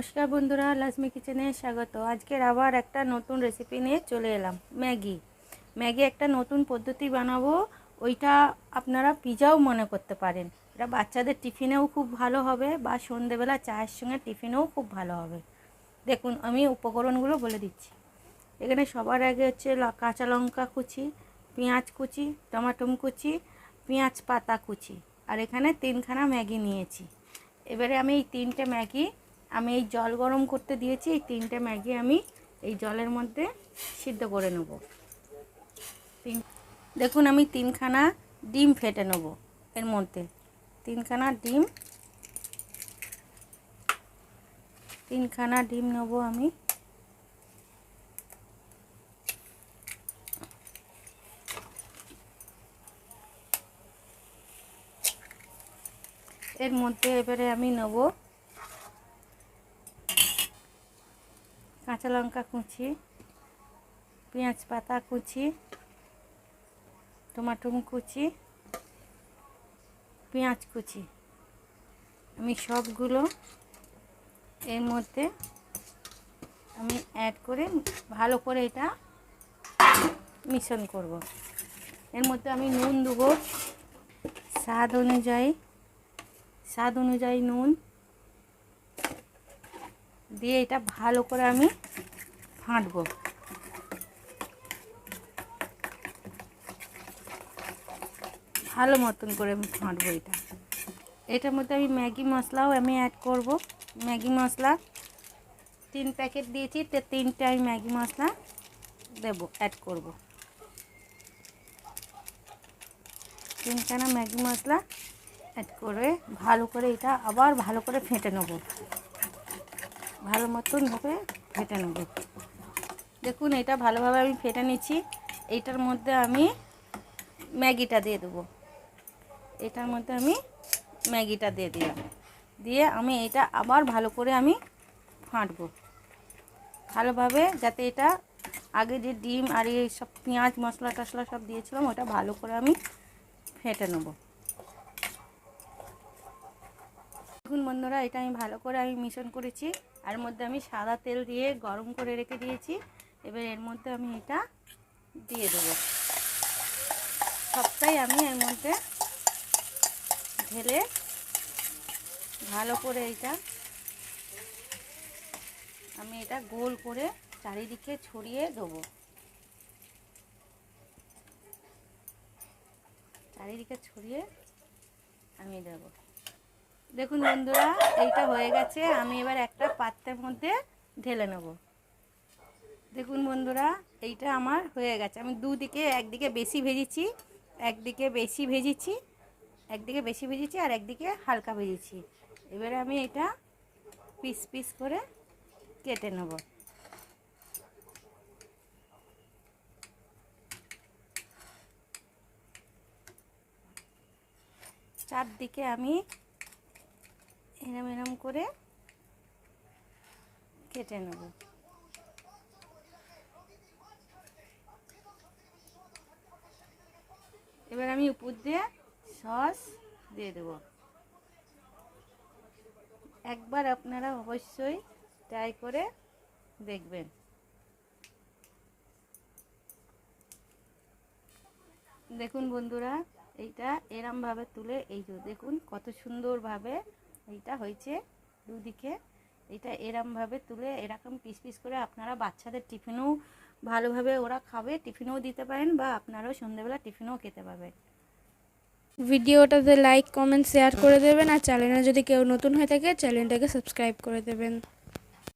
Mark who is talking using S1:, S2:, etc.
S1: নমস্কার বন্ধুরা, লাজমি কিচেনে স্বাগত। আজকের আবার একটা নতুন রেসিপি নিয়ে চলে এলাম। ম্যাগি একটা নতুন পদ্ধতি বানাবো। ওইটা আপনারা পিজাও মনে করতে পারেন। এটা বাচ্চাদের টিফিনেও খুব ভালো হবে বা সন্ধেবেলা চায়ের সঙ্গে টিফিনেও খুব ভালো হবে। দেখুন, আমি উপকরণগুলো বলে দিচ্ছি। এখানে সবার আগে হচ্ছে কাঁচা লঙ্কা কুচি, পেঁয়াজ কুচি, টমেটো কুচি, পেঁয়াজ পাতা কুচি, আর এখানে 3খানা ম্যাগি নিয়েছি। এবারে আমি এই 3টে ম্যাগি এই জল গরম করতে দিয়েছি। এই 3টে ম্যাগি আমি এই জলের মধ্যে সিদ্ধ করে নেব। দেখুন, আমি 3খানা ডিম ফেটে নেব। এর মধ্যে 3খানা ডিম নেব আমি। এর মধ্যে এবারে আমি নেব কাঁচা লঙ্কা কুচি, পেঁয়াজ পাতা কুচি, টমেটো কুচি, পেঁয়াজ কুচি। আমি সবগুলো এর মধ্যে আমি অ্যাড করে ভালো করে এটা মিশ্রণ করব। এর মধ্যে আমি নুন দেবো, স্বাদ অনুযায়ী নুন দিয়ে এটা ভালো করে আমি ফাটবো। ভালো মতন করে আমি ফাটবো এটা। এটার মধ্যে আমি ম্যাগি মশলাও আমি অ্যাড করব। ম্যাগি মশলা 3 প্যাকেট দিয়েছি, তো 3টে আমি ম্যাগি মশলা অ্যাড করব। 3খানা ম্যাগি মশলা অ্যাড করে ভালো করে এটা আবার ভালো করে ফেটে নেব। ভালো মতনভাবে ফেটে নেব। দেখুন, এটা ভালোভাবে আমি ফেটে নিচ্ছি। এইটার মধ্যে আমি ম্যাগিটা দিয়ে দেবো। এটার মধ্যে আমি ম্যাগিটা দিয়ে দিলাম। দিয়ে আমি এটা আবার ভালো করে আমি ফাটবো ভালোভাবে, যাতে এটা আগে যে ডিম আর এই সব পেঁয়াজ মশলা টশলা সব দিয়েছিলাম ওটা ভালো করে আমি ফেটে নেব। দেখুন বন্ধুরা, এটা আমি ভালো করে মিশ্রণ করেছি। আর মধ্যে আমি সাদা তেল দিয়ে গরম করে রেখে দিয়েছি। এবার এর মধ্যে আমি এটা দিয়ে দেবো। সবটাই আমি এর মধ্যে ঢেলে ভালো করে আমি এটা গোল করে চারিদিকে ছড়িয়ে দেবো। চারিদিকে ছড়িয়ে আমি দেবো। দেখুন বন্ধুরা, এইটা হয়ে গেছে। আমি এবার একটা পাত্রের মধ্যে ঢেলে নেব। দেখুন বন্ধুরা, এইটা আমার হয়ে গেছে। আমি একদিকে বেশি ভেজেছি আর একদিকে হালকা ভেজেছি। এবারে আমি এটা পিস পিস করে কেটে নেব। চারদিকে আমি এরম করে কেটে নেব। এবার আমি উপর দিয়ে সস দিয়ে দেব। একবার আপনারা অবশ্যই ট্রাই করে দেখবেন। দেখুন বন্ধুরা, এইটা এরমভাবে তুলে দেখুন কত সুন্দরভাবে এইটা হয়েছে দুদিকে। এটা এরমভাবে তুলে এরকম পিস পিস করে আপনারা বাচ্চাদের টিফিনেও ভালোভাবে ওরা খাবে, টিফিনেও দিতে পারেন বা আপনারাও সন্ধ্যেবেলা টিফিনেও খেতে পারবেন।
S2: ভিডিওটাতে লাইক, কমেন্ট, শেয়ার করে দেবেন। আর চ্যানেলে যদি কেউ নতুন হয়ে থাকে চ্যানেলটাকে সাবস্ক্রাইব করে দেবেন।